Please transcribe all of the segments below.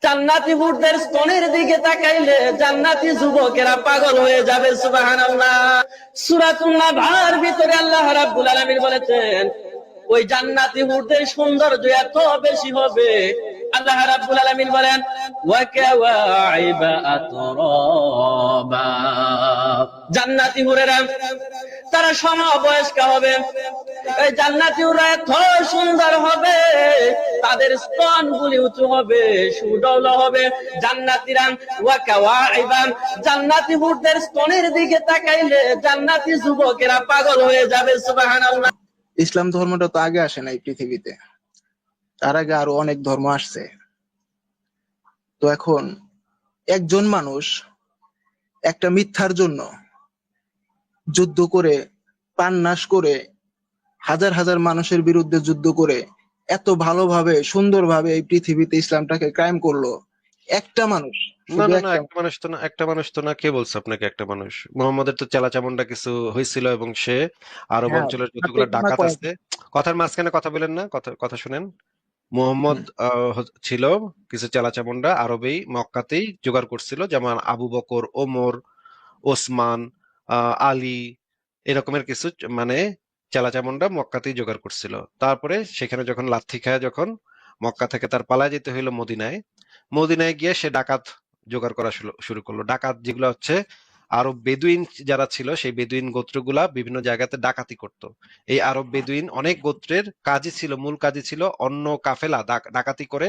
জান্নাতি হুরদের স্তনের দিকে তাকাইলে জান্নাতি যুবকেরা পাগল হয়ে যাবে। সুবহানাল্লাহ। সূরাতুন নাবার ভিতরে আল্লাহ রাব্বুল আলামিন বলেছেন, ওই জান্নাতি হুরদের সৌন্দর্য এত বেশি হবে, আল্লাহ রাব্বুল আলামিন বলেন ওয়া কাওয়াইবা আতরাবা। জান্নাতি হুরেরা তারা সমবয়স্ক হবে। এই জান্নাতি হুররা এত সুন্দর হবে, তাদের স্তনগুলি উঁচু হবে, সুডৌল হবে। জান্নাতীরা ওয়া কাওয়াইবা, জান্নাতি হুরদের স্তনের দিকে তাকাইলে জান্নাতি যুবকেরা পাগল হয়ে যাবে। সুবহানাল্লাহ। ইসলাম ধর্মটা তো আগে আসে নাই পৃথিবীতে, তার আগে আরো অনেক ধর্ম আসছে। তো এখন একজন মানুষ একটা মিথ্যার জন্য যুদ্ধ করে, প্রাণ নাশ করে, হাজার হাজার মানুষের বিরুদ্ধে যুদ্ধ করে এত ভালোভাবে সুন্দরভাবে এই পৃথিবীতে ইসলামটাকে কায়েম করলো একটা মানুষ, না শুধু না না, একটা। একটা মানুষ তো না, একটা মানুষ তো না। কে বলছে আপনাকে একটা মানুষ? মোহাম্মদের তো চেলা চামুন্ডা কিছু হয়েছিল, এবং সে আরব হ্যাঁ, অঞ্চলের হাতে যতগুলো গোনা ডাকাত কয়েক। আছে। কথার মাঝখানে কথা বলেন না, কথা কথা শুনেন। মোহাম্মদ হুম, ছিল কিছু চেলা চামুন্ডা আরবেই, মক্কাতেই জোগাড় করছিল, যেমন আবু বকর, ওমর, ওসমান, আলী, এরকমের কিছু মানে চেলাচামুন্ডা মক্কাতেই জোগাড় করছিল। তারপরে সেখানে যখন লাথি খায়, যখন মক্কা থেকে তার পালায় যেতে হইলো মদিনায়, মদিনায় গিয়ে সে ডাকাত জোগাড় করা শুরু করলো। ডাকাত যেগুলো হচ্ছে আরব বেদুইন যারা ছিল, সেই বেদুইন গোত্রগুলা বিভিন্ন জায়গাতে ডাকাতি করত। এই আরব বেদুইন অনেক গোত্রের কাজই ছিল, মূল কাজই ছিল অন্য কাফেলা ডাকাতি করে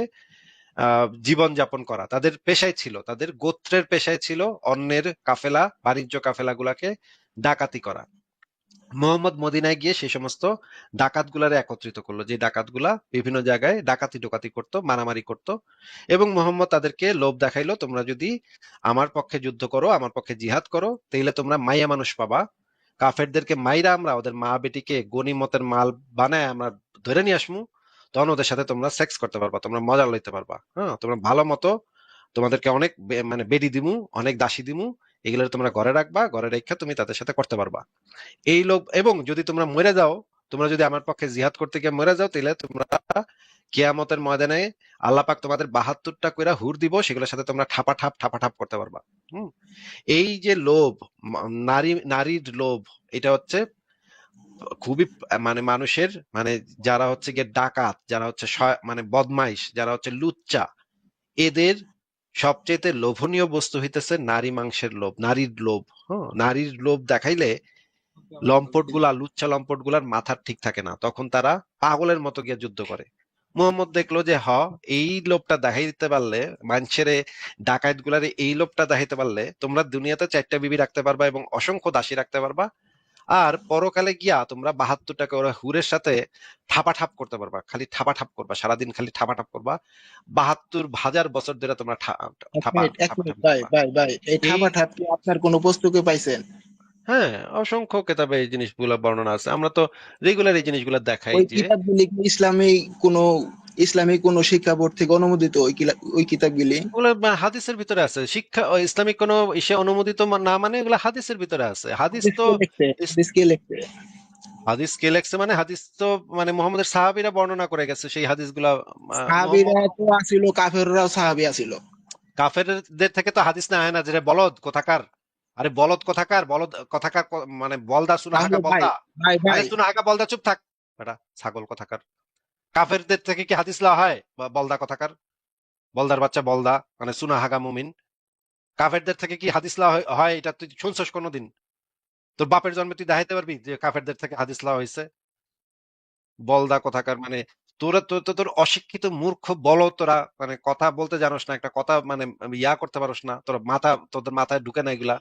জীবন যাপন করা। তাদের পেশাই ছিল, তাদের গোত্রের পেশায় ছিল অন্যের কাফেলা, বাণিজ্য কাফেলা গুলাকে ডাকাতি করা। মোহাম্মদ মদিনায় গিয়ে সেই সমস্ত ডাকাতগুলারে একত্রিত করলো, যে ডাকাতগুলা বিভিন্ন জায়গায় ডাকাতি ডোকাতি করত, মারামারি করত। এবং মোহাম্মদ তাদেরকে লোভ দেখাইলো, তোমরা যদি আমার পক্ষে যুদ্ধ করো, আমার পক্ষে জিহাদ করো, তাইলে তোমরা মাইয়া মানুষ পাবা। কাফেরদেরকে মাইরা আমরা ওদের মা বেটিকে গনিমতের মাল বানায় আমরা ধরে নিয়ে আসমু, তখন ওদের সাথে তোমরা সেক্স করতে পারবা, তোমরা মজা লইতে পারবা। হ্যাঁ, তোমরা ভালো মতো, তোমাদেরকে অনেক মানে বেডি দিমু, অনেক দাসী দিমু, এগুলো তোমরা ঘরে রাখবা, ঘরে রেখে তুমি তাদের সাথে করতে পারবা। এই লোক, এবং যদি তোমরা মরে যাও, তোমরা যদি আমার পক্ষে জিহাদ করতে গিয়ে মরে যাও, তাহলে তোমরা কিয়ামতের ময়দানে আল্লাহ পাক তোমাদের 72টা কইরা হুর দিব, সেগুলোর সাথে তোমরা ঠাপা ঠাপ করতে পারবা। হুম। এই যে লোভ, নারীর লোভ, এটা হচ্ছে খুবই মানে মানুষের মানে যারা হচ্ছে গিয়ে ডাকাত, যারা হচ্ছে মানে বদমাইশ, যারা হচ্ছে লুচ্চা, এদের সবচেয়ে লোভনীয় বস্তু হইতেছে নারী মাংসের লোভ, নারীর লোভ। হ্যাঁ, নারীর লোভ দেখাইলে লম্পট গুলা, লুচ্চা লম্পট গুলার মাথার ঠিক থাকে না, তখন তারা পাগলের মতো গিয়ে যুদ্ধ করে। মোহাম্মদ দেখলো যে এই লোভটা দেখাই দিতে পারলে, মানুষের ডাকাত গুলারে এই লোভটা দেখাইতে পারলে তোমরা দুনিয়াতে 4টা বিবি রাখতে পারবা এবং অসংখ্য দাসী রাখতে পারবা, আর পরকালে গিয়া তোমরা 72টাকে ওরা হুরের সাথে ঠাপাঠাপ করতে পারবা, খালি ঠাপাঠাপ করবা, সারাদিন খালি ঠাপাঠাপ করবা, 72,000 বছর ধরে তোমরা এক মিনিট, এক মিনিট, ঠাপাঠাপ ভাই করবা। ভাই ভাই, এই এই ঠাপা ঠাপ কি আপনার কোনো পুস্তকে পাইছেন? হ্যাঁ, অসংখ্য কেতাবে এই জিনিসগুলো বর্ণনা আছে। আমরা তো রেগুলার এই জিনিসগুলো দেখাই ওই যে কিতাবগুলি কি কোনো ইসলামী কোনো শিক্ষা বোর্ড থেকে অনুমোদিত ওই কিতাবগুলি? ওগুলো হাদিসের ভিতরে আছে। শিক্ষা ইসলামিক কোনো ইসে অনুমোদিত না, মানে এগুলো হাদিসের ভিতরে আছে। হাদিস হাদিস তো কে লিখছে? ইস- হাদিস কে লিখছে? হাদিস কে লেখছে মানে, হাদিস তো মানে মোহাম্মদের সাহাবীরা বর্ণনা করে গেছে সেই হাদিসগুলা। মোহাম্মদ সাহাবীরা তো আছিল, কাফেররাও সাহাবী আছিল। কাফেরদের থেকে তো হাদিস না হয় না, যে রে বলদ কোথাকার, আরে বলদ কোথাকার, বলদ কোথাকার, মানে বলদা সুনা তাহলে হাগা ভাই, বলদা, ভাই আরে ভাই সুনা হাগা বলদা, চুপ থাক বেটা, ছাগল কোথাকার। কাফেরদের থেকে কি হাদিস লওয়া হয়? বলদা কোথাকার, বলদার বাচ্চা বলদা, মানে সুনা হাগা মুমিন। কাফেরদের থেকে কি হাদিস লওয়া হয়? এটা তুই শুনছস কোনোদিন? তোর বাপের জন্মে তুই দেখাইতে পারবি যে কাফেরদের থেকে হাদিস লওয়া হয়েছে? বলদা কোথাকার মানে, তোরা তো তোর অশিক্ষিত মূর্খ বলো, তোরা মানে কথা বলতে জানোস না, একটা কথা মানে করতে পারোস না, তোর তোদের মাথায় ঢুকে না এগুলা।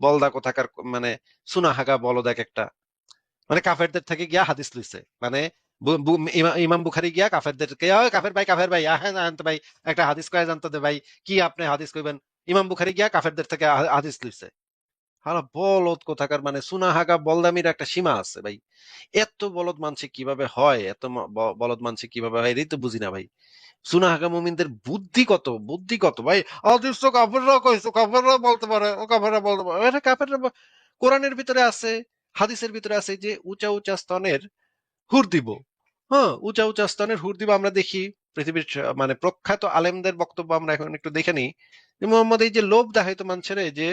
বলদা কোথাকার মানে সুনা হাগা বলদ এক একটা, মানে কাফেরদের থেকে গিয়া হাদিস লইছে মানে। ইমাম বুখারী গিয়া কাফেরদেরকে, ওই কাফের ভাই আহেন আনতে ভাই, একটা হাদিস কয়ে জানতো দে ভাই, কি আপনি হাদিস কইবেন? ইমাম বুখারী গিয়া কাফেরদের থেকে হাদিস লইছে। হালা বলদ কোথাকার, মানে সুনাহাগা বলদামির একটা সীমা আছে ভাই। এত বলদ মানসিক কিভাবে হয়, এত বলদ মানসিক কিভাবে হয়, এটাই তো বুঝি না ভাই। সুনাহাগা মুমিনদের বুদ্ধি কত, বুদ্ধি কত ভাই। হাদিস তো কাফেররা কইছে, কাফেররা বলতে পারে, ও কাফেররা বলতে পারে, আরে কাফেররা কোরআনের ভিতরে আছে, হাদিসের ভিতরে আছে যে উঁচা উঁচা স্তনের হুর দিব। হ্যাঁ, উঁচা উঁচা স্তনের হুর দিব আমরা দেখি। পৃথিবীর মানে প্রখ্যাত আলেমদের বক্তব্য আমরা এখন একটু দেখে নিই যে মোহাম্মদ এই যে লোভ দেখাইতো মানুষের, যে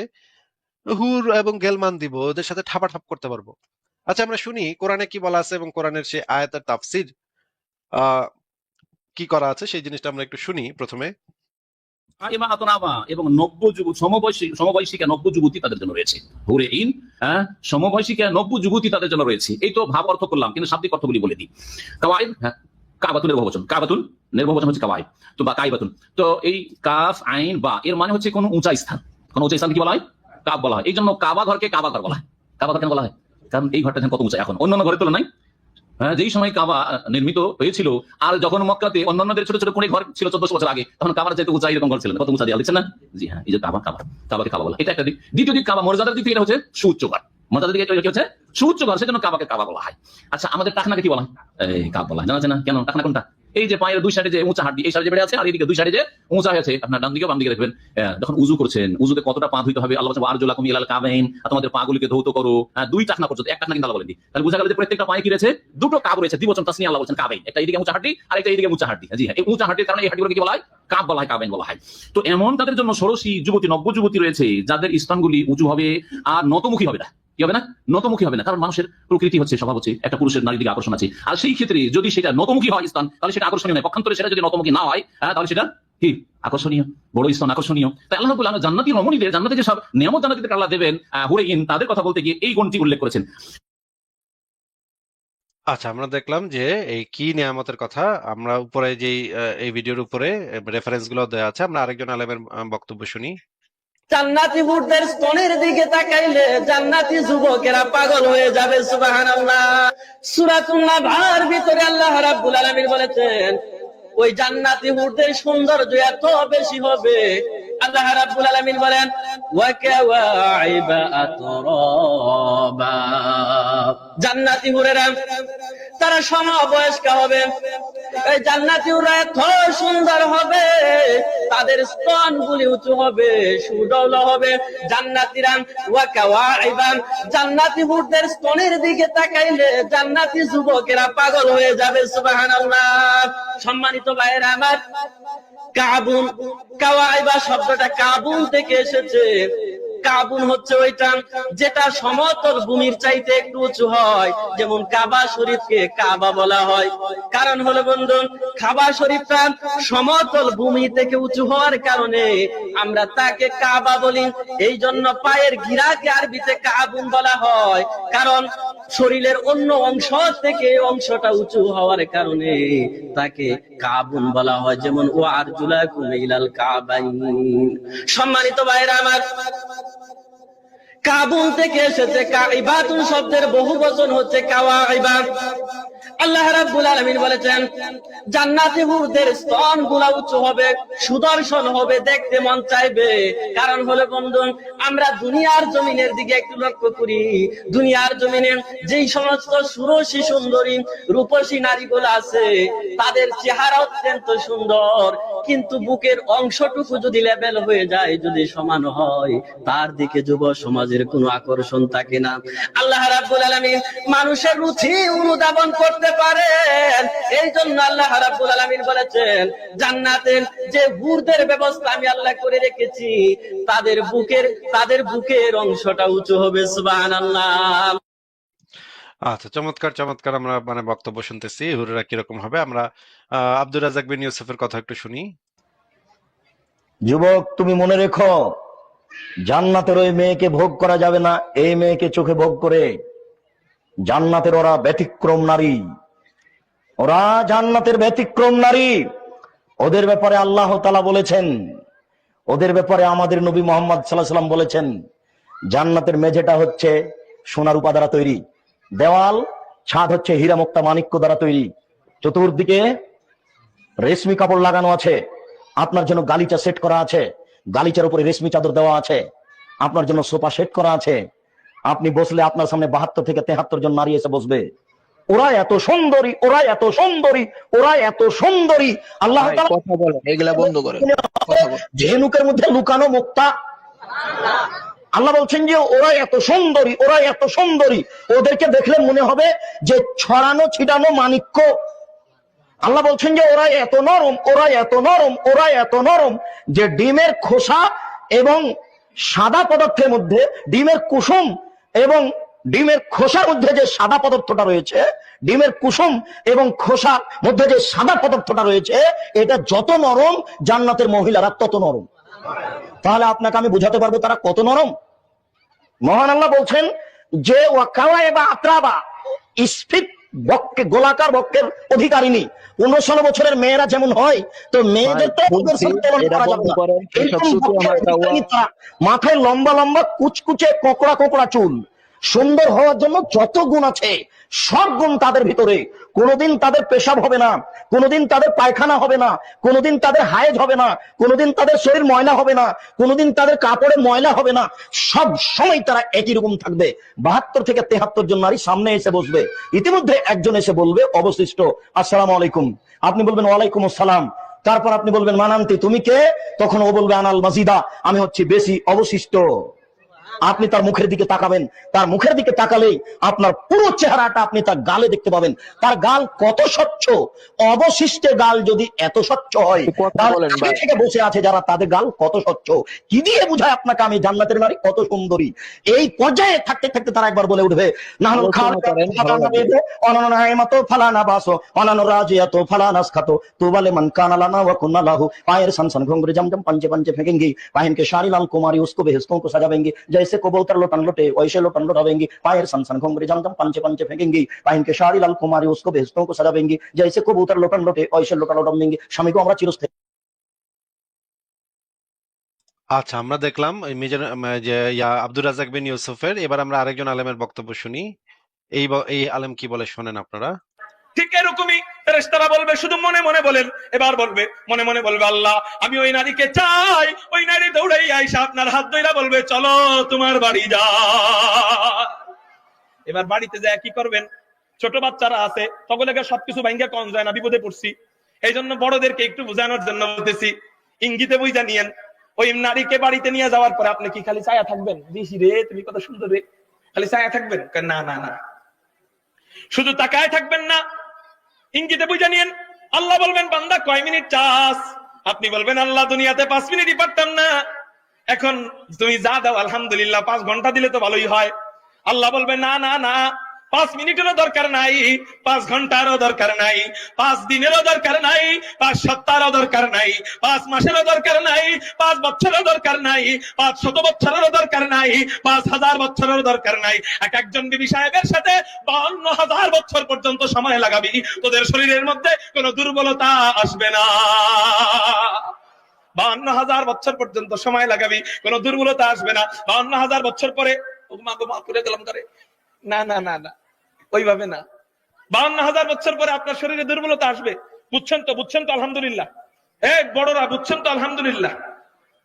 হুর এবং গেলমান দিব, ওদের সাথে ঠাপাঠাপ করতে পারবো। আচ্ছা, আমরা শুনি কোরআনে কি বলা আছে এবং কোরআনের সেই আয়াতের তাফসির কি করা আছে সেই জিনিসটা আমরা একটু শুনি প্রথমে। এবং নব্য যুবক সমবয়সিকা নব্য যুবতী তাদের জন্য রয়েছে। হুরে ইন, সমবয়সিকা নব্য যুবতী তাদের জন্য রয়েছে। এই তো ভাব অর্থ করলাম, কিন্তু শাব্দিক অর্থগুলি বলে দিই। কাওয়াইব, কাবাতুনের বহুবচন, কাবাতুন নির্বচন হচ্ছে কাওয়াইব, তো বা কাইবাতুন। তো এই কাফ আইন বা এর মানে হচ্ছে কোন উঁচা স্থান, কোন উঁচা স্থান কি বলা হয়? কাব বলা হয়। এই জন্য কাবা ঘরকে কাবা ঘর বলা হয়। কাবা ঘর কেন বলা হয়? কারণ এই ঘরটা কত উঁচা এখন অন্যান্য ঘরের তুলনায়। যেই সময় কাবা নির্মিত হয়েছিল, আর যখন মক্কাতে অন্যান্যদের ছোট ছোট কোন ঘর ছিল 1400 বছর আগে, তখন কাবার যেহেতু উঁচা এরকম ঘর ছিল না, কত উঁচা দেওয়া দিচ্ছেন না? জি হ্যাঁ, এই যে কাবাকে কাবা বলা, এটা একটা দিক। দ্বিতীয় দিক, কাবা মর্যাদার দিক থেকে এটা হচ্ছে সুউচ্চ ঘর, মর্যাদার দিকে কি হচ্ছে? সুউচ্চ ঘর, সেজন্য কাবাকে কাবা বলা হয়। আচ্ছা, আমাদের টাকনাকে কি বলা হয়? এই কাব বলা হয়। জানা আছে না কেন টাকনা কোনটা? এই যে পায়ের দুই সাইডে যে উঁচা হাড্ডি, এই সাইডে বেড়ে আছে, আর এইদিকে দুই সাইডে যে উঁচা হয়েছে, আপনার ডান দিকে বাম দিকে দেখবেন। যখন উজু করছেন, উজুতে কতটা পা ধুইতে হবে আল্লাহ বলছে আরজুলাকুম ইলাল কাবাইন, তোমাদের পাগুলিকে ধৌত করো। দুই টাকনা পর্যন্ত, এক টাকনা কিন্তু আল্লাহ বলেন। তাহলে বোঝা গেল যে প্রত্যেকটা পায়ে কি রয়েছে? দুটো কাব রয়েছে। দ্বিবচন তাসনিয়া আল্লাহ বলছেন কাবাইন, একটা এইদিকে উঁচা হাড্ডি আর একটা এইদিকে উঁচা হাড্ডি। জি হ্যাঁ, এই উঁচা হাড্ডির কারণে এই হাড্ডিগুলোকে কি বলা হয়? কাব বলা হয়, কাবাইন বলা হয়। তো এমন তাদের জন্য ষোড়শী যুবতী, নব্য যুবতী রয়েছে, যাদের স্থানগুলি উঁচু হবে আর নতমুখী হবে না। কি হবে না? নতমুখী হবে না। কারণ মানুষের প্রকৃতি হচ্ছে, স্বভাব হচ্ছে একটা পুরুষের নারীর দিকে আকর্ষণ আছে। আর সেই ক্ষেত্রে যদি সেটা নতমুখী হয় স্থান, তাহলে সেটা আকর্ষণীয় নয়। পক্ষান্তরে সেটা যদি নতমুখী না হয়, তাহলে সেটা কি আকর্ষণীয়, বড় স্থান আকর্ষণীয়। তাই আল্লাহ রাব্বুল আলামিন জান্নাতি রমণীদের, জান্নাতে যে সব নিয়ামত জান্নাতীদের আল্লাহ দেবেন, হুরে ইন, তাদের কথা বলতে গিয়ে এই গুণটি উল্লেখ করেছেন। আচ্ছা, আমরা দেখলাম যে এই কি নিয়ামতের কথা। আমরা উপরে যেই এই ভিডিওর উপরে রেফারেন্স গুলো দেওয়া আছে, আমরা আরেকজন আলেমের বক্তব্য শুনি। জান্নাতি হুরদের স্তনের দিকে তাকাইলে জান্নাতি যুবকেরা পাগল হয়ে যাবে। সুবহানাল্লাহ। সূরাতুন নাবার ভিতরে আল্লাহ রাব্বুল আলামিন বলেছেন, ওই জান্নাতি হুরদের সৌন্দর্য এত বেশি হবে। আল্লাহ রাব্বুল আলামিন বলেন, ওয়া কাওয়াইবা আতরাবা, জান্নাতি হুরেরা তারা সমবয়স্কা হবে। এই জান্নাতি হুররা এত সুন্দর হবে, তাদের স্তনগুলি উঁচু হবে, সুডৌল হবে। জান্নাতীরা ওয়া কাওয়াইবা, জান্নাতি হুরদের স্তনের দিকে তাকাইলে জান্নাতি যুবকেরা পাগল হয়ে যাবে। সুবহানাল্লাহ। সম্মানিত ভাইয়েরা আমার, কাবুন, কাওয়াইবা শব্দটা কাবুন থেকে এসেছে। কাবুন হচ্ছে ওইটা যেটা সমতল ভূমির চাইতে একটু উঁচু হয়, যেমন কাবা শরীফকে কাবা বলা হয়। কারণ হলো বন্ধু, কাবা শরীফটা সমতল ভূমি থেকে উঁচু হওয়ার কারণে আমরা তাকে কাবা বলি। এই জন্য পায়ের গিরাকে আরবিতে কাবুন বলা হয়, কারণ শরীরের অন্য অংশ থেকে অংশটা উঁচু হওয়ার কারণে তাকে কাবুন বলা হয়। যেমন ও আরজুলাকুম ইলাল কাবাইন। সম্মানিত ভাইরা আমার, কাবুন থেকে এসেছে কাইবাতুন শব্দের বহুবচন হচ্ছে কাওয়াইবা। আল্লাহ রাব্বুল আলামিন বলেছেন, জান্নাতি হুরদের স্তনগুলো উঁচু হবে, সুদর্শন হবে, দেখতে মন চাইবে। কারণ হলো বন্ধু, আমরা দুনিয়ার জমিনের দিকে একটু লক্ষ্য করি। দুনিয়ার জমিনে যেই সমস্ত সুরসী সুন্দরী রূপসী নারীগুলো আছে, তাদের চেহারা অত্যন্ত সুন্দর, কিন্তু বুকের অংশটুকু যদি লেভেল হয়ে যায়, যদি সমান হয়, তার দিকে যুব সমাজের কোনো আকর্ষণ থাকে না। আল্লাহ রাব্বুল আলামিন মানুষের রুচি অনুধাবন করতে পারেন। এই জন্য আল্লাহ রাব্বুল আলামিন বলেছেন, জান্নাতের যে হুরদের ব্যবস্থা আমি আল্লাহ করে রেখেছি, তাদের বুকের অংশটা উঁচু হবে। সুবহানাল্লাহ। আচ্ছা, চমৎকার চমৎকার। আমরা মানে বক্তব্য শুনতেছি হুরেরা কিরকম হবে। আমরা আব্দুর রাজ্জাক বিন ইউসুফের কথা একটু শুনি। যুবক, তুমি মনে রেখো, জান্নাতের ওই মেয়েকে ভোগ করা যাবে না এই মেয়েকে চোখে ভোগ করে। জান্নাতের ওরা ব্যতিক্রম নারী, ওরা জান্নাতের ব্যতিক্রম নারী। ওদের ব্যাপারে আল্লাহ তাআলা বলেছেন, ওদের ব্যাপারে আমাদের নবী মুহাম্মদ সাল্লাল্লাহু আলাইহি ওয়াসাল্লাম বলেছেন, জান্নাতের মেঝেটা হচ্ছে সোনা রূপা দ্বারা তৈরি, দেওয়াল ছাদ হচ্ছে হীরা মুক্তা মাণিক্য দ্বারা তৈরি, চতুর্দিকে রেশমি কাপড় লাগানো আছে, আপনার জন্য গালিচা সেট করা আছে, গালিচার উপরে রেশমি চাদর দেওয়া আছে, আপনার জন্য সোফা সেট করা আছে। আপনি বসলে আপনার সামনে 72 থেকে 73 জন নারী এসে বসবে। ওরা এত সুন্দরী, ওরা এত সুন্দরী, ওরা এত সুন্দরী। আল্লাহ তাআলা কথা বলেন, এগুলা বন্ধ করেন, কথা বলেন। ঝিনুকের মধ্যে লুকানো মুক্তা। আল্লাহ বলছেন যে ওরা এত সুন্দরী, ওরা এত সুন্দরী, ওদেরকে দেখলে মনে হবে যে ছড়ানো ছিটানো মাণিক্য। আল্লাহ বলছেন যে ওরা এত নরম, ওরা এত নরম, ওরা এত নরম যে ডিমের খোসা এবং সাদা পদার্থের মধ্যে ডিমের কুসুম এবং ডিমের খোসার মধ্যে যে সাদা পদার্থটা রয়েছে, ডিমের কুসুম এবং খোসার মধ্যে যে সাদা পদার্থটা রয়েছে, এটা যত নরম জান্নাতের মহিলারা তত নরম। তাহলে আপনাকে আমি বুঝাতে পারবো তারা কত নরম। মহান আল্লাহ বলছেন যে ওয়াকাওয়াইবা আত্রাবা, স্ফীত বক্ষে, গোলাকার বক্ষের অধিকারিণী। 15-16 বছরের মেয়েরা যেমন হয়, তো মেয়েদের তো ওদের সাথে তুলনা করা যাবে না। এরকম বক্ষের অধিকারিণী তারা। মাথায় লম্বা লম্বা কুচকুচে কোকড়া কোকড়া চুল, সুন্দর হওয়ার জন্য যত গুণ আছে সব গুণ তাদের ভিতরে। কোনোদিন তাদের পেশাব হবে না, কোনোদিন তাদের পায়খানা হবে না, কোনোদিন তাদের হায়েজ হবে না, কোনোদিন তাদের শরীর ময়লা হবে না, কোনোদিন তাদের কাপড়ে ময়লা হবে না। সব সময় তারা একই রকম থাকবে। 72 থেকে 73 জন নারী সামনে এসে বসবে। ইতিমধ্যে একজন এসে বলবে অবশিষ্ট, আসসালামু আলাইকুম। আপনি বলবেন ওয়ালাইকুম আসসালাম। তারপর আপনি বলবেন মানান্তি, তুমি কে? তখন ও বলবে আনাল মাজিদা, আমি হচ্ছি বেশি অবশিষ্ট। আপনি তার মুখের দিকে তাকাবেন, তার মুখের দিকে তাকালেই আপনার পুরো চেহারাটা আপনি তার গালে দেখতে পাবেন। তার গাল কত স্বচ্ছ। অবশিষ্টের গাল যদি এত স্বচ্ছ হয়, তাহলে আগে থেকে বসে আছে যারা, তাদের গাল কত স্বচ্ছ। কি দিয়ে বুঝায় আপনাকে আমি জান্নাতের নারী কত সুন্দরী? এই পর্যায়ে থাকতে থাকতে তারা একবার বলে উঠবে, নাহনুল ফালানা বাসো অনানো রাজিয়াত ফালানাস খাতো তুবালে মান কানা লানা ওয়া কুন্না লাহু। পায়ের সনসন ঘুंघरू जमजम पंजे पंजे फेंकेंगे, पहन के साड़ी लाल कुमारी उसको बेहस्तों को सजावेंगे, जैसे कबूतर लोटन लोटे वैसे लोटन लोटावेंगे। पायर सनसन घुंघरू जमजम पंजे पंजे फेंकेंगे, पहन के साड़ी लाल कुमारी उसको बेहस्तों को सजावेंगे, जैसे कबूतर लोटन लोटे वैसे लोटा लोटावेंगे। স্বামীকে আমরা চিরস্থায়ী। আচ্ছা, আমরা দেখলাম এই যে আব্দুর রাজ্জাক বিন ইউসুফের। এবার আমরা আরেকজন আলেমের বক্তব্য শুনি। এই আলেম কি বলে শোনেন আপনারা। ঠিক এরকমই ফেরেশতারা বলবে, শুধু মনে মনে বলেন। এবার বলবে, মনে মনে বলবে, আল্লাহ আমি ওই নারীকে চাই। ওই নারী দৌড়াই আইসা আপনার হাত ধইরা বলবে, চলো তোমার বাড়ি যা। এবার বাড়িতে যায় কি করবেন? ছোট বাচ্চারা আছে, তগলেকে সবকিছু ভাঙ্গা কম যায় না, বিপদে পড়ছি। এই জন্য বড়দেরকে একটু বোঝানোর জন্য বলতেছি, ইঙ্গিতে বুঝা নিয়েন। ওই নারীকে বাড়িতে নিয়ে যাওয়ার পরে আপনি কি খালি ছায়া থাকবেন? দিশি রে তুমি কত সুন্দর রে, খালি ছায়া থাকবেন? না না না, শুধু তাকায় থাকবেন না, ইঙ্গিতে বুঝা নিয়েন। আল্লাহ বলবেন, বান্দা কয় মিনিট চাস? আপনি বলবেন, আল্লাহ দুনিয়াতে 5 মিনিটই পারতাম না, এখন তুমি যা দাও আলহামদুলিল্লাহ 5 ঘন্টা দিলে তো ভালোই হয়। আল্লাহ বলবে, না না না, 5 মিনিটেরও দরকার নাই, 5 ঘন্টারও দরকার নাই, 5 দিনেরও দরকার নাই, 5 সপ্তাহেরও দরকার নাই, 5 মাসেরও দরকার নাই, 5 বছরেরও দরকার নাই, 500 বছরেরও দরকার নাই, 5000 বছরেরও দরকার নাই। এক একজন বিবি সাহেবের সাথে 52,000 বছর পর্যন্ত সময় লাগাবি, তোদের শরীরের মধ্যে কোনো দুর্বলতা আসবে না। 52,000 বছর পর্যন্ত সময় লাগাবি, কোনো দুর্বলতা আসবে না। 52,000 বছর পরে করে গেলাম করে, না না না না, ওইভাবে না। 52,000 বছর পরে আপনার শরীরে দুর্বলতা আসবে, বুঝছেন তো? বুঝছেন তো? আলহামদুলিল্লাহ। বড়রা বুঝছেন তো? আলহামদুলিল্লাহ।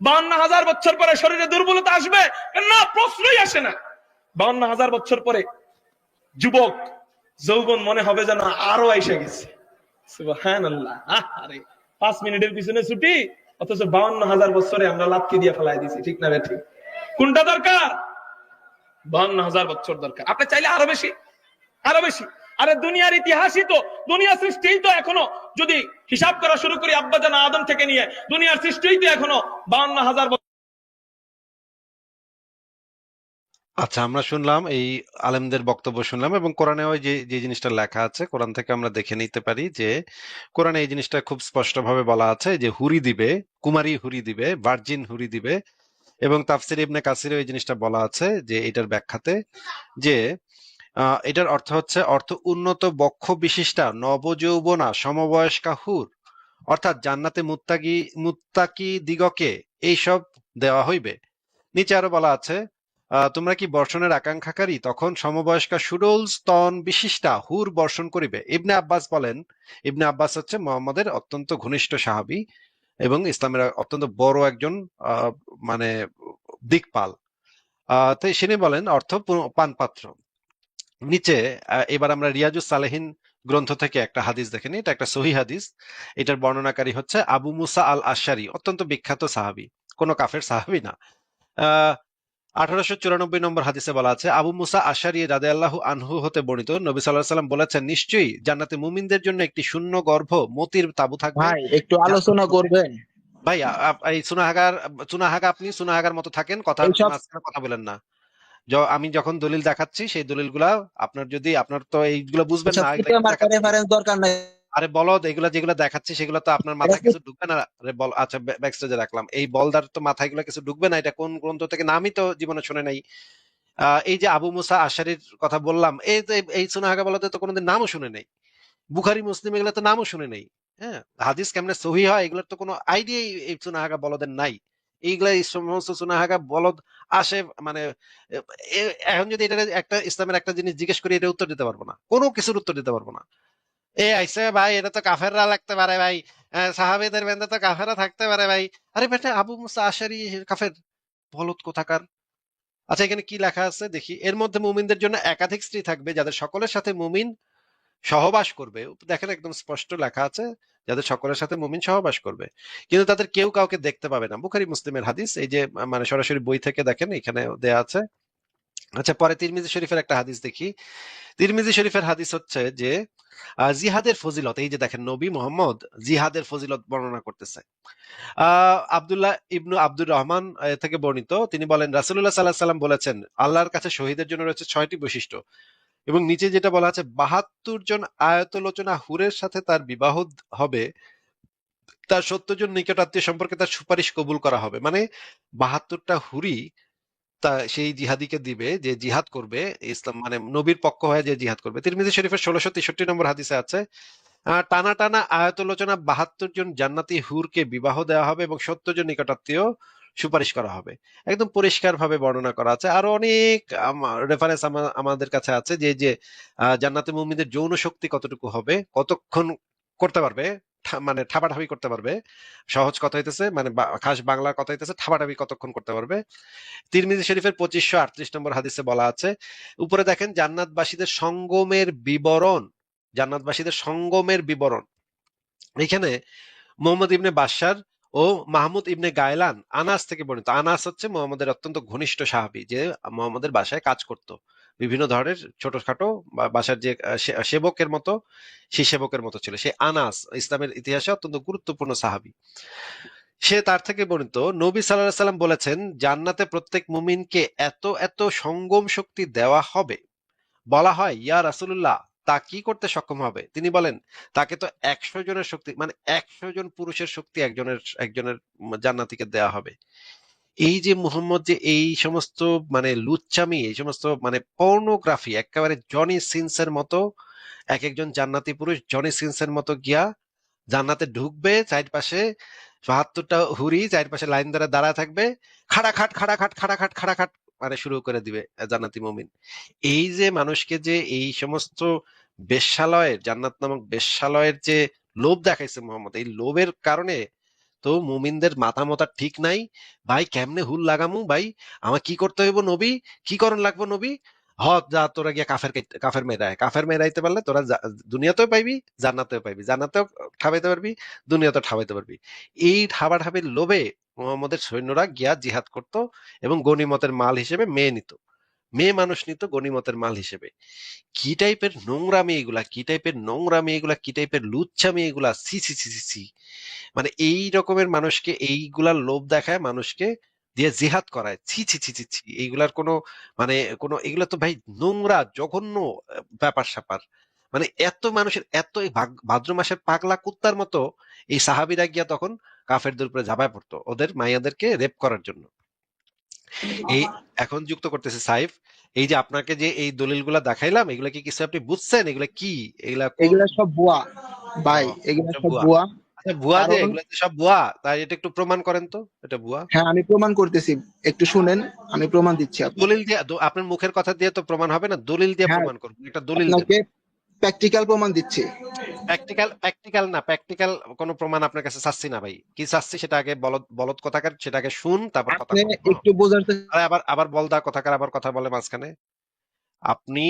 52,000 বছর পরে শরীরে দুর্বলতা আসবে না, প্রশ্নই আসে না। 52,000 বছর পরে যুবক যৌবন মনে হবে যেন আরো এসে গেছে। সুবহানাল্লাহ। আরে 5 মিনিটের পিছনে ছুটি, অথচ 52,000 বছরে আমরা লাথি দিয়ে ফেলাই দিছি। ঠিক না? ঠিক। কোনটা দরকার? 52,000 বছর দরকার। আপনি চাইলে আরো বেশি, আরো বেশি। আরে দুনিয়ার ইতিহাসই তো, দুনিয়া সৃষ্টিই তো এখনো, যদি হিসাব করা শুরু করি আব্বাজান আদম থেকে নিয়ে, দুনিয়ার সৃষ্টিই তো এখনো 52,000 বছর। আচ্ছা, আমরা শুনলাম এই আলেমদের বক্তব্য শুনলাম, এবং কোরআনে ওই যে জিনিসটা লেখা আছে, কোরআন থেকে আমরা দেখে নিতে পারি যে কোরআনে এই জিনিসটা খুব স্পষ্টভাবে বলা আছে যে হুরি দিবে, কুমারী হুরি দিবে, ভার্জিন হুরি দিবে। এবং তাফসির ইবনে কাসিরে এই জিনিসটা বলা আছে যে এটার ব্যাখ্যাতে যে এটার অর্থ হচ্ছে উন্নত বক্ষ বিশিষ্টা নবযৌবনা সমবয়স্কা হুর, অর্থাৎ জান্নাতে মুত্তাকি দিগকে এইসব দেওয়া হইবে। নিচে আরো বলা আছে, তোমরা কি বর্ষণের আকাঙ্ক্ষাকারী? তখন সমবয়স্কা সুডল স্তন বিশিষ্টা হুর বর্ষণ করিবে। ইবনে আব্বাস বলেন, ইবনে আব্বাস হচ্ছে মুহাম্মদের অত্যন্ত ঘনিষ্ঠ সাহাবী এবং ইসলামের অত্যন্ত বড় একজন মানে দিকপাল। তাই তিনি বলেন অর্থ পানপাত্র। নিচে এবার আমরা রিয়াজুস সালেহিন গ্রন্থ থেকে একটা হাদিস দেখে নিই। এটা একটা সহি হাদিস। এটার বর্ণনাকারী হচ্ছে আবু মুসা আল আশারি, অত্যন্ত বিখ্যাত সাহাবী, কোনো কাফের সাহাবী না। 1894 নম্বর হাদিসে বলা আছে, আবু মুসা আশআরী রাদিয়াল্লাহু আনহু হতে বর্ণিত, নবী সাল্লাল্লাহু আলাইহি সাল্লাম বলেছেন, নিশ্চয়ই জান্নাতে মুমিনদের জন্য একটি শূন্য গর্ভ মতির তাঁবু থাকবে। ভাই একটু আলোচনা করবেন। ভাই এই সুনাহাগা আপনি সুনাহাগার মতো থাকেন, কথার এইসব মাঝখানে কথা বলেন না। আমি যখন দলিল দেখাচ্ছি সেই দলিলগুলা আপনার তো এইগুলো বুঝবেন না, এগুলা কি দেখাচ্ছি? রেফারেন্স দরকার নাই। আরে বলদ, এগুলা যেগুলো দেখাচ্ছি সেগুলো তো আপনার মাথায় কিছু ঢুকবে না। আরে বল, আচ্ছা ব্যাক স্টেজে রাখলাম, এই বলদার তো মাথায় এগুলো কিছু ঢুকবে না। এটা কোন গ্রন্থ থেকে, নামই তো জীবনে শুনে নাই। এই যে আবু মুসা আশআরীর কথা বললাম, এই যে এই সুনাহাগা বলতে তো কোনোদিন নামও শুনে নাই। বুখারী মুসলিম এগুলো তো নামও শুনে নেই। হ্যাঁ, হাদিস কেমনে সহিহ হয় এগুলোর তো কোনো আইডিয়াই এই সুনাহাগা বলদের নাই। এইগুলা এই সমস্ত সুনাহাগা বলদ আসে মানে এখন যদি এটা একটা ইসলামের একটা জিনিস জিজ্ঞেস করি, এটা উত্তর দিতে পারবো না, কোনো কিছুর উত্তর দিতে পারবো না। এ আইসে ভাই, এটা তো কাফেররা লাগতে পারে ভাই, সাহাবীদের বেন্দে তো কাফেররা থাকতে পারে ভাই। আরে বেটা, আবু মুসা আশআরী কাফের? বলদ কোথাকার। আচ্ছা, এখানে কি লেখা আছে দেখি। এর মধ্যে মুমিনদের জন্য একাধিক স্ত্রী থাকবে, যাদের সকলের সাথে মুমিন সহবাস করবে। দেখেন একদম স্পষ্ট লেখা আছে, যাদের সকলের সাথে মুমিন সহবাস করবে, কিন্তু তাদের কেউ কাউকে দেখতে পাবে না। বুখারী মুসলিমের হাদিস, এই যে মানে সরাসরি বই থেকে দেখেন, এখানে দেয়া আছে। আচ্ছা, পরে তিরমিজি শরীফের একটা হাদিস দেখি। তিরমিজি শরীফের হাদিস হচ্ছে যে জিহাদের ফজিলত, এই যে দেখেন নবী মোহাম্মদ জিহাদের ফজিলত বর্ণনা করতেছে। আব্দুল্লাহ ইবনু আব্দুর রহমান থেকে বর্ণিত, তিনি বলেন, রাসূলুল্লাহ সাল্লাল্লাহু আলাইহি ওয়াসাল্লাম বলেছেন, আল্লাহর কাছে শহীদের জন্য রয়েছে 6টি বৈশিষ্ট্য, এবং নিচে যেটা বলা আছে, 72 জন আয়াতলোচনা হুরের সাথে তার বিবাহ হবে, তার 70 জন নিকট আত্মীয় সম্পর্কে তার সুপারিশ কবুল করা হবে। মানে 72টা হুরি তা সেই জিহাদিকে দিবে যে জিহাদ করবে, ইসলাম মানে নবীর পক্ষ হয়ে যে জিহাদ করবে। তিরমিজি শরীফের 1663 নম্বর হাদিসে আছে, টানা টানা আয়াতলোচনা 72 জন জান্নাতি হুরকে বিবাহ দেওয়া হবে এবং 70 জন নিকটাত্মীয় সুপারিশ করা হবে। একদম পরিষ্কার ভাবে বর্ণনা করা আছে। আরো অনেক রেফারেন্স আমাদের কাছে আছে, যে যে জান্নাতে মুমিনদের যৌন শক্তি কতটুকু হবে, কতক্ষণ করতে পারবে, মানে ঠাপাঠাপি করতে পারবে। সহজ কথা হইতেছে, মানে খাস বাংলা কথা হইতেছে, ঠাপাঠাপি কতক্ষণ করতে পারবে। তিরমিজি শরীফের 2538 নম্বর হাদিসে বলা আছে, উপরে দেখেন জান্নাতবাসীদের সঙ্গমের বিবরণ, জান্নাতবাসীদের সঙ্গমের বিবরণ। এখানে মোহাম্মদ ইবনে বাশশার ও মাহমুদ ইবনে গায়লান আনাস থেকে বর্ণিত। আনাস হচ্ছে মোহাম্মদের অত্যন্ত ঘনিষ্ঠ সাহাবী, যে মোহাম্মদের বাসায় কাজ করত, বিভিন্ন ধরনের ছোটখাটো বাসার যে সেবকের মতো, সেই সেবকের মতো ছিল সে। আনাস ইসলামের ইতিহাসে অত্যন্ত গুরুত্বপূর্ণ সাহাবী। সে তার থেকে বর্ণিত, নবী সাল্লাল্লাহু আলাইহি সাল্লাম বলেছেন, জান্নাতে প্রত্যেক মুমিনকে এত এত সঙ্গম শক্তি দেওয়া হবে। বলা হয়, ইয়া রাসূলুল্লাহ, তা কি করতে সক্ষম হবে? তিনি বলেন, তাকে তো 100 জনের শক্তি, মানে 100 জন পুরুষের শক্তি একজনের একজনের জান্নাতীকে দেয়া হবে। এই যে মুহাম্মদ যে এই সমস্ত মানে লুচ্চামি, এই সমস্ত মানে পর্নোগ্রাফি, একেবারে জনি সিনসের মতো এক একজন জান্নাতি পুরুষ জনি সিনসের মতো গিয়া জান্নাতে ঢুকবে, চারপাশে 72টা হুরি চারপাশে লাইন ধরে দাঁড়ায় থাকবে, খাড়াখাট খাড়াখাট খাড়াখাট খাড়াখাট মানে শুরু করে দিবে জান্নাতি মুমিন। এই যে মানুষকে যে এই সমস্ত বেশ্যালয়ের, জান্নাত নামক বেশ্যালয়ের যে লোভ দেখাইছে মোহাম্মদ, এই লোভের কারণে তো মুমিনদের মাথা মতা ঠিক নাই। ভাই কেমনে হুল লাগামু ভাই, আমার কি করতে হইব নবী, কি করণ লাগবো নবী? যা তোরা গিয়া কাফের মেরায়, কাফের মেরাইতে পারলে তোরা দুনিয়াতেও পাইবি, জান্নাতেও পাইবি, জান্নাতেও ঠাবাইতে পারবি, দুনিয়াতেও ঠাবাইতে পারবি। এই ঠাবাঠাবির লোভে মোহাম্মদের সৈন্যরা গিয়া জিহাদ করত এবং গনিমতের মাল হিসেবে মেয়ে নিত, মেয়ে মানুষ নিত গনিমতের মাল হিসেবে। কি টাইপের নোংরামি এগুলা, কি টাইপের নোংরামি এগুলা, কি টাইপের লুচ্ছামি এগুলা, সি সি সি সি সি। মানে এই রকমের মানুষকে, এইগুলার লোভ দেখায় মানুষকে দিয়ে জিহাদ করায়, ছি ছি ছি ছি ছি। এইগুলার কোনো মানে কোনো, এগুলা তো ভাই নোংরা জঘন্য ব্যাপার স্যাপার। মানে এত মানুষের এত এই ভাদ্র মাসের পাগলা কুত্তার মতো এই সাহাবীরা গিয়া তখন কাফেরদের উপরে ঝাঁপায় পড়তো ওদের মাইয়াদেরকে রেপ করার জন্য। এই এখন যুক্ত করতেছে সাইফ, এই যে আপনাকে যে এই দলিলগুলা দেখাইলাম, এগুলা কি কিছু আপনি বুঝছেন? এগুলা কি, এগুলা কোন? এগুলা সব ভুয়া ভাই, এগুলা সব সব ভুয়া? ভুয়া। আচ্ছা ভুয়া, যে কারণ এগুলা যে সব ভুয়া, তাই এটা একটু প্রমাণ করেন তো এটা ভুয়া। হ্যাঁ, আমি প্রমাণ করতেছি, একটু শুনেন, আমি প্রমাণ দিচ্ছি আপনাকে। দলিল দিয়ে আপনার মুখের কথা দিয়ে তো প্রমাণ হবে না, দলিল দিয়ে হ্যাঁ, প্রমাণ করুন, একটা দলিল দেন। আপনাকে প্র্যাকটিক্যাল প্রমাণ দিচ্ছি। প্র্যাকটিক্যাল না, প্র্যাকটিক্যাল কোনো প্রমাণ আপনার কাছে চাচ্ছি না ভাই। কি চাচ্ছি সেটা আগে বলদ বলদ কথাকার, সেটা আগে শুন, তারপর কথা আপনি কন। হ্যাঁ? একটু বোঝার আরে আবার আবার বলদা কথাকার আবার কথা বলে মাঝখানে। আপনি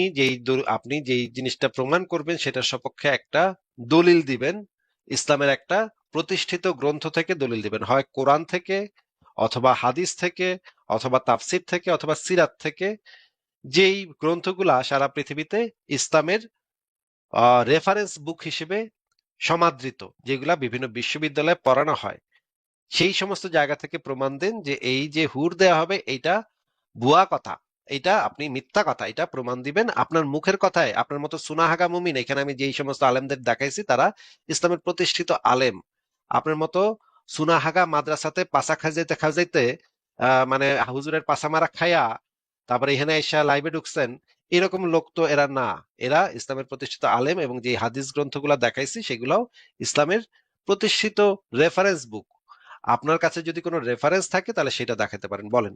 যেই জিনিসটা প্রমাণ করবেন সেটার সপক্ষে একটা দলিল দিবেন, ইসলামের একটা প্রতিষ্ঠিত গ্রন্থ থেকে দলিল দিবেন, হয় কোরআন থেকে, অথবা হাদিস থেকে, অথবা তাফসির থেকে অথবা সিরাত থেকে যেই গ্রন্থগুলা সারা পৃথিবীতে ইসলামের রেফারেন্স বুক হিসেবে সমাদৃত, যেগুলা বিভিন্ন বিশ্ববিদ্যালয়ে পড়ানো হয়, সেই সমস্ত জায়গা থেকে প্রমাণ দেন যে এই যে হুর দেয়া হবে এইটা ভুয়া কথা, এটা আপনি মিথ্যা কথা, এটা প্রমাণ দিবেন আপনার মুখের কথায়। আপনার মতো সুনাহাগা মুমিন, এখানে আমি যেই সমস্ত আলেমদের দেখাইছি তারা ইসলামের প্রতিষ্ঠিত আলেম। আপনার মতো সুনাহাগা মাদ্রাসাতে পাশা খাজাইতে খাজাইতে মানে হুজুরের পাশা মারা খায়া তারপরে এখানে এসে লাইভে ঢুকছেন, এরকম লোক তো এরা না। এরা ইসলামের প্রতিষ্ঠিত আলেম এবং যে হাদিস গ্রন্থগুলা দেখাইছি সেগুলাও ইসলামের প্রতিষ্ঠিত রেফারেন্স বুক। আপনার কাছে যদি কোনো রেফারেন্স থাকে তাহলে সেটা দেখাতে পারেন, বলেন।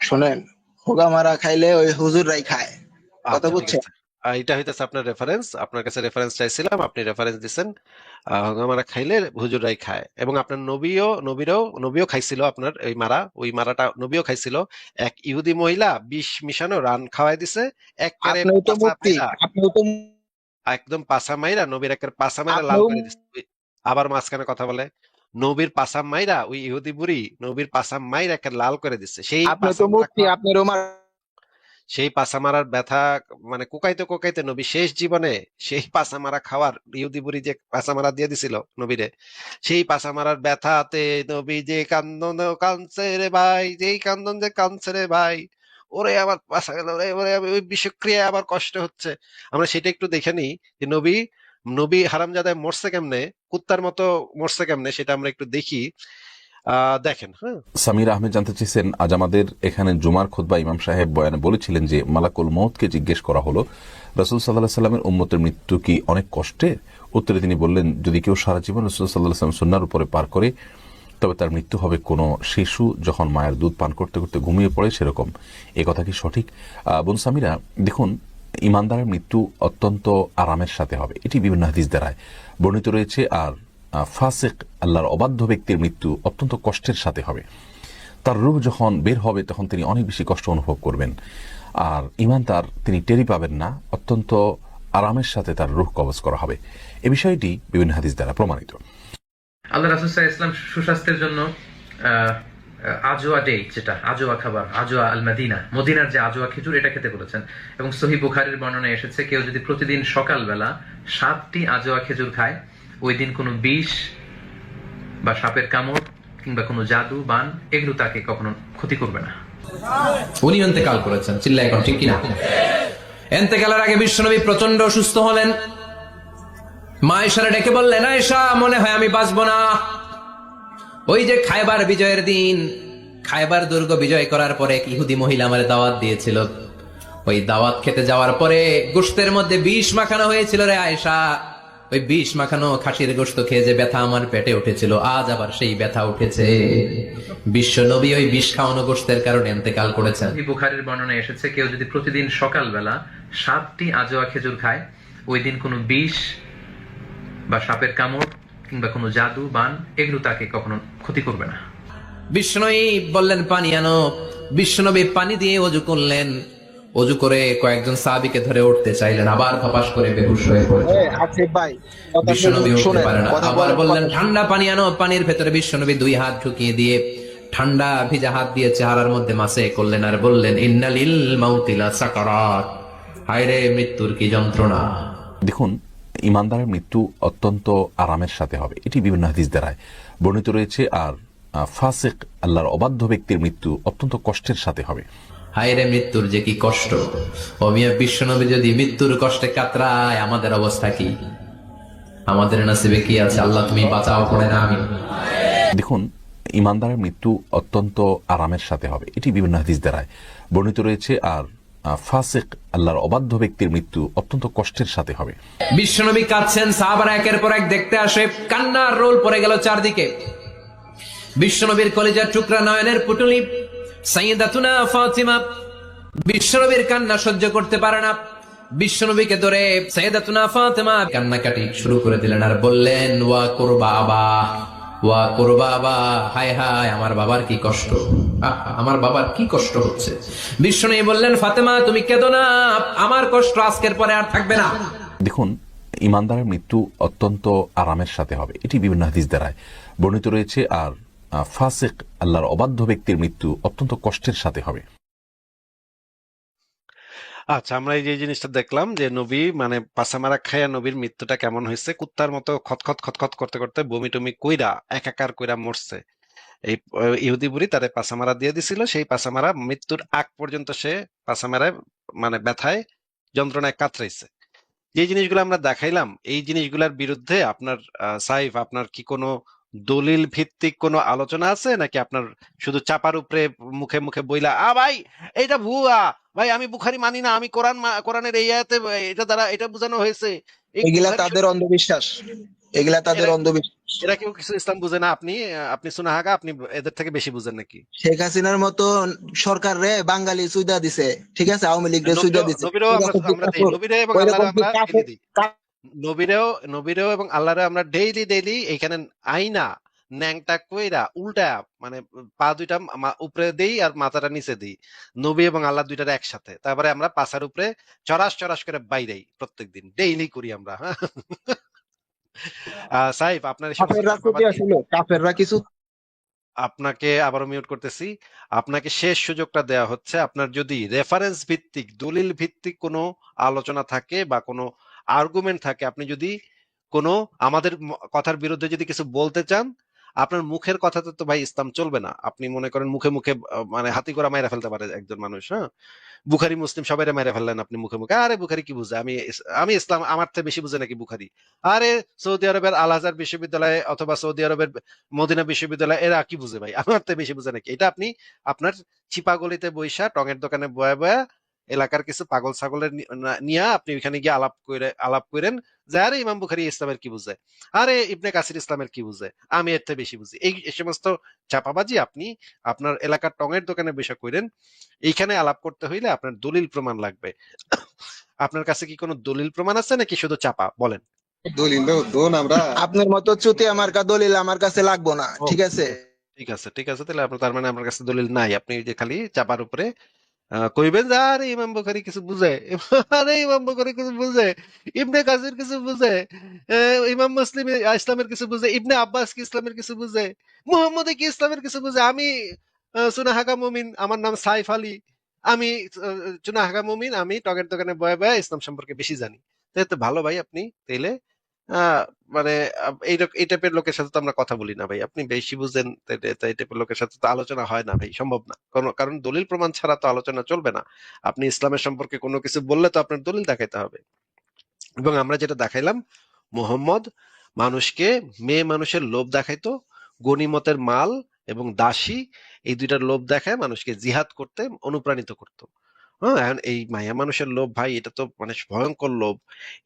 শোনেন, হোগা মারা খাইলে ওই হুজুররাই খায়, কথা আচ্ছা, ঠিক বুঝছেন? আছে। এটা হইতেছে আপনার রেফারেন্স। আপনার কাছে রেফারেন্স চাইছিলাম, আপনি রেফারেন্স দিচ্ছেন। আমরা খাইলে হুজুরাই খায়, এবং আপনার নবীও খাইছিল। আপনার ওই মারাটা নবীও খাইছিল। এক ইহুদি মহিলা বিষ মিশানো রান খাওয়াই দিছে, একবারে আপনিও তো পাছা মুফতি, মাইরা, আপনিও তো একদম পাছা মাইরা নবীর একের পাছা মাইরা লাল আপনিও করে দিছে। আবার মাঝখানে কথা বলে, নবীর পাছা মাইরা ওই ইহুদি বুড়ি নবীর পাছা মাইরা একের লাল করে দিচ্ছে। আপনিও তো মুফতি, আপনারও সেই পাছা মারার ব্যথা মানে কোকাইতে কোকাইতে নবী শেষ জীবনে সেই পাছা মারা খাওয়ার, ইহুদি বুড়ি যে পাছা মারা দিয়ে দিছিল নবীরে, সেই পাছা মারার ব্যথাতে নবী যে কান্দন কাঁদছে রে ভাই, যেই কান্দন যে কাঁদছে রে ভাই, ওরে আবার পাছা গেল রে, ওরে ওই বিষক্রিয়া আবার কষ্ট হচ্ছে। আমরা সেটা একটু দেখে নিই যে নবী হারামজাদায় মরছে কেমনে, কুত্তার মতো মরছে কেমনে, সেটা আমরা একটু দেখি। দেখেন। হ্যাঁ, সামির আহমেদ জানতে চেয়েছেন, আজ আমাদের এখানে জুমার খুতবা ইমাম সাহেব বয়ানে বলেছিলেন যে মালাকুল মউতকে জিজ্ঞেস করা হলো রাসূল সাল্লাল্লাহু আলাইহি সাল্লামের উম্মতের মৃত্যু কি অনেক কষ্টের? উত্তরে তিনি বললেন, যদি কেউ সারা জীবন রাসূল সাল্লাল্লাহু আলাইহি ওয়াসাল্লাম সুন্নাহর উপরে পার করে তবে তার মৃত্যু হবে কোনো শিশু যখন মায়ের দুধ পান করতে করতে ঘুমিয়ে পড়ে সেরকম। এ কথা কি সঠিক? বোন সামিরা, দেখুন, ইমানদারের মৃত্যু অত্যন্ত আরামের সাথে হবে, এটি বিভিন্ন হাদিস দ্বারায় বর্ণিত রয়েছে। আর ফাসিক, আল্লাহর অবাধ্য ব্যক্তির মৃত্যু অত্যন্ত কষ্টের সাথে হবে। তার রূহ যখন বের হবে তখন তিনি অনেক বেশি কষ্ট অনুভব করবেন। আর ইমানদার তিনি টেরি পাবেন না, অত্যন্ত আরামের সাথে তার রূহ কবজ করা হবে। এ বিষয়টি বিভিন্ন হাদিস দ্বারা প্রমাণিত। আল্লাহ রাসূল সাল্লাল্লাহু আলাইহি ওয়াসাল্লাম সুস্বাস্থ্যের জন্য আজওয়া ডেট, যেটা আজওয়া খাবার, আজওয়া আল মাদিনা, মদিনার যে আজওয়া খেজুর, এটা খেতে বলেছেন। এবং সহিহ বুখারীর বর্ণনায় এসেছে, কেউ যদি প্রতিদিন সকালবেলা 7টি আজওয়া খেজুর খায়, ওই দিন কোনো বিষ বা সাপের কামড় কিংবা কোনো জাদু বান এগুলো তাকে কখনো ক্ষতি করবে না। উনি ইন্তেকাল করেছেন, চিল্লায় এখন ঠিক কিনা? ইন্তেকালের আগে বিশ্বনবী প্রচন্ড অসুস্থ হলেন। মা আয়েশারে ডেকে বললেন, আয়েশা, মনে হয় আমি বাঁচবো না। ওই যে খায়বার বিজয়ের দিন, খায়বার দুর্গ বিজয় করার পরে এক ইহুদি মহিলা আমার দাওয়াত দিয়েছিল। ওই দাওয়াত খেতে যাওয়ার পরে গোশতের মধ্যে বিষ মাখানো হয়েছিল রে আয়েশা। ওই বিষ মাখানো খাসির গোশত খেয়ে যে ব্যথা আমার পেটে উঠেছিল, আজ আবার সেই ব্যথা উঠেছে। বিশ্ব নবী ওই বিষ খাওয়ানো গোশতের কারণে ইন্তেকাল করেছেন। বুখারীর বর্ণনায় এসেছে, কেউ যদি প্রতিদিন সকালবেলা 7টি আজওয়া খেজুর খায়, ওই দিন কোনো বিষ বা সাপের কামড় কিংবা কোনো জাদু বান এগুলো তাকে কখনো ক্ষতি করবে না। বিষ্ণুই বললেন পানি আনো। বিষ্ণুনবী পানি দিয়ে ওযু করলেন। ওযু করে কয়েকজন সাহাবীকে ধরে উঠতে চাইলেন, আবার খপাস করে বেহুশ হয়ে পড়েছেন। আসিফ ভাই, কথা বিষ্ণুনবী উঠতে শুনেন, পারে না। কথা আবার বলেন, বললেন কথা ঠান্ডা পানি আনো। পানির ভেতরে বিষ্ণুনবী 2 হাত ঢুকিয়ে দিয়ে ঠান্ডা ভিজা হাত দিয়ে চেহারার মধ্যে মাসে করলেন আর বললেন, ইন্নালিল মাউতি লাসাকারাত, হায় রে মৃত্যুর কি যন্ত্রণা। দেখুন, ইমানদারের মৃত্যু অত্যন্ত আরামের সাথে হবে, এটি বিভিন্ন হাদিস দ্বারায় বর্ণিত রয়েছে। আর ফাসিক, আল্লাহর অবাধ্য ব্যক্তির মৃত্যু অত্যন্ত কষ্টের সাথে হবে। হায় রে মৃত্যুর যে কি কষ্ট। ও মিয়া, বিশ্বনবী যদি মৃত্যুর কষ্টে কাতরায়, আমাদের অবস্থা কি? আমাদের নসিবে কি আছে? আল্লাহ তুমি বাঁচাও, পড়ে না আমি। দেখুন, ইমানদারের মৃত্যু অত্যন্ত আরামের সাথে হবে, এটি বিভিন্ন হাদিস দ্বারায় বর্ণিত রয়েছে। আর ফাসিক, আল্লাহর অবাধ্য ব্যক্তির মৃত্যু অত্যন্ত কষ্টের সাথে হবে। বিশ্বনবী কাঁদছেন, সাহাবারা একের পর এক দেখতে আসে, কান্নার রোল পড়ে গেল চারদিকে। বিশ্বনবীর কলিজার টুকরা নয়নের পুটুলি সাইয়্যিদাতুনা ফাতিমা বিশ্বনবীর কান্না সহ্য করতে পারে না। বিশ্বনবীকে ধরে সাইয়্যিদাতুনা ফাতিমা কান্নাকাটি শুরু করে দিলেন আর বললেন, ওয়া কুরবাবা, ওয়া কুরবাবা, হায় হায় আমার বাবার কি কষ্ট, আমার বাবার কি কষ্ট হচ্ছে। বিশ্বনবী বললেন, ফাতেমা তুমি কেঁদো না, আমার কষ্ট আজকের পরে আর থাকবে না। দেখুন, ইমানদারের মৃত্যু অত্যন্ত আরামের সাথে হবে, এটি বিভিন্ন হাদিস দ্বারায় বর্ণিত রয়েছে। আর ফাসিক, আল্লাহর অবাধ্য ব্যক্তির মৃত্যু অত্যন্ত কষ্টের সাথে হবে। আচ্ছা, আমরা এই যে জিনিসটা দেখলাম যে নবী মানে পাসামারা খায়া নবীর মৃত্যুটা কেমন হয়েছে, কুত্তার মতো খতখত খতখত করতে করতে বমি টমি কইরা একাকার কইরা মরছে। এই ইহুদি বুড়ি তারে পাসামারা দিয়ে দিছিল, সেই পাসামারা মৃত্যুর আগ পর্যন্ত সে পাসামারায় মানে ব্যথায় যন্ত্রণায় কাতরাইছে। যে জিনিসগুলো আমরা দেখাইলাম, এই জিনিসগুলোর বিরুদ্ধে আপনার সাইফ, আপনার কি কোনো দলিল ভিত্তিক কোনো আলোচনা আছে, নাকি আপনার শুধু চাপার উপরে মুখে মুখে বইলা ভাই এটা ভুয়া, ভাই আমি বুখারি মানি না, আমি কোরআনের এই আয়াতে এটা দ্বারা এটা বোঝানো হয়েছে, এই এগুলা বুখারি তাদের অন্ধবিশ্বাস, এগুলা তাদের এরা অন্ধবিশ্বাস। এরা কেউ কিছু ইসলাম বুঝে না? আপনি সুনাহাগা, আপনি এদের থেকে বেশি বুঝেন নাকি? শেখ হাসিনার মতো সরকার রে বাঙালি সুইদা দিছে, ঠিক আছে, আওয়ামী লীগ রে সুইদা দিছে, নবীরেও এরা আমরা তো আমরা দেই, দিক্তাটোর। নবীরে এবং ওইরকম আল্লাহরে কি আমরা কাফের ডেইলি দিই, নবীরেও এবং আল্লাহরে আমরা ডেইলি ডেইলি এইখানে আইনা ন্যাংটা কইরা উল্টা মানে পা দুইটা উপরে দেই আর মাথাটা নিচে দিই, নবী এবং আল্লাহ দুইটার একসাথে, তারপরে আমরা পাছার উপরে চড়াস চড়াস করে বাইরেই প্রত্যেকদিন ডেইলি করি আমরা, হ্যাঁ। সাইফ, আপনার এই সমস্ত কাফেররা সুদি চাপাবাজি, আসলে, কাফেররা কিছু। আপনাকে আবারও মিউট করতেছি। আপনাকে শেষ সুযোগটা দেওয়া হচ্ছে, আপনার যদি রেফারেন্স ভিত্তিক দলিল ভিত্তিক কোনো আলোচনা থাকে বা কোনো আর্গুমেন্ট থাকে, আপনি যদি কোনো আমাদের কথার বিরুদ্ধে যদি কিছু বলতে চান, আপনার মুখের কথাতে তো ভাই ইসলাম চলবে না। আপনি মনে করেন মুখে মুখে মানে হাতি ঘোড়া মাইরা ফেলতে পারে একজন মানুষ, হ্যাঁ, বুখারি মুসলিম সবাই মাইরা ফেললেন আপনি মুখে মুখে, আরে বুখারি কি বুঝে, আমি ইসলাম আমার থেকে বেশি বুঝে নাকি বুখারি, আরে সৌদি আরবের আল আজহার বিশ্ববিদ্যালয়ে অথবা সৌদি আরবের মদিনা বিশ্ববিদ্যালয় এরা কি বুঝে ভাই, আমার থেকে বেশি বুঝে নাকি? এটা আপনি আপনার চিপাগলিতে বইসা টঙের দোকানে বয়া বয়া এলাকার কিছু পাগল ছাগলের নিয়ে আপনি ওইখানে গিয়ে আলাপ করেন যে আরে ইমাম বুখারী ইসলামের কি বুঝে, আরে ইবনে কাসির ইসলামের কি বুঝে, আমি এর থেকে বেশি বুঝি, এই সমস্ত চাপাবাজি আপনি আপনার এলাকার টঙের দোকানে বসে করেন। এইখানে আলাপ করতে হইলে আপনার দলিল প্রমাণ লাগবে। আপনার কাছে কি কোনো দলিল প্রমাণ আছে নাকি শুধু চাপা বলেন? আপনার মতো চুতিয়া মার্কা দলিল আমার কাছে লাগবো না, ও, ঠিক আছে। ঠিক আছে ঠিক আছে, তাহলে আপনার তার মানে আমার কাছে দলিল নাই, আপনি যে খালি চাপার উপরে কইবেন যে আরে ইমাম বুখারী কিছু বুঝে, আরে ইমাম বুখারী কিছু বুঝে, ইবনে কাসির কিছু বুঝে, ইমাম মুসলিম ইসলামের কিছু বুঝে, ইবনে আব্বাস কি ইসলামের কিছু বুঝে, মুহাম্মদ কি ইসলামের কিছু বুঝে, আমি চুনাহাগা মুমিন, আমার নাম সাইফ আলী, আমি চুনাহাগা মুমিন, আমি টগের দোকানে বয়ে বয়ে ইসলাম সম্পর্কে বেশি জানি। তাই তো ভালো ভাই, আপনি তাইলে মানে এই টাইপের লোকের সাথে তো আমরা কথা বলি না ভাই, আপনি বেশি বুঝেন, এই টাইপের লোকের সাথে তো আলোচনা হয় না ভাই, সম্ভব না, কারণ দলিল প্রমাণ ছাড়া তো আলোচনা চলবে না। আপনি ইসলামের সম্পর্কে কোনো কিছু বললে তো আপনার দলিল দেখাইতে হবে। এবং আমরা যেটা দেখাইলাম, মোহাম্মদ মানুষকে, মেয়ে মানুষের লোভ দেখাইতো, গনিমতের মাল এবং দাসী, এই দুইটার লোভ দেখায় মানুষকে জিহাদ করতে অনুপ্রাণিত করতো। হ্যাঁ, এখন এই মায়া মানুষের লোভ ভাই, এটা তো মানে ভয়ঙ্কর লোভ।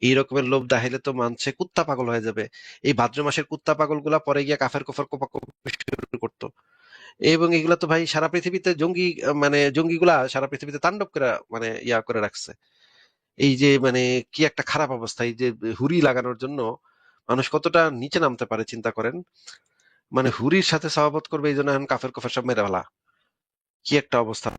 এই রকমের লোভ দেখাইলে তো মানুষে কুত্তা পাগল হয়ে যাবে। এই ভাদ্র মাসের কুত্তা পাগল গুলা পরে গিয়া কাফের কোফার কোপাকুপি শুরু করতো। এবং এগুলা তো ভাই সারা পৃথিবীতে মানে জঙ্গিগুলা সারা পৃথিবীতে তাণ্ডব করে মানে ইয়া করে রাখছে। এই যে মানে কি একটা খারাপ অবস্থা, এই যে হুরি লাগানোর জন্য মানুষ কতটা নিচে নামতে পারে চিন্তা করেন। মানে হুরির সাথে সহবত করবে এই জন্য এখন কাফের কোফার সব মেরে ফেলা, কি একটা অবস্থা।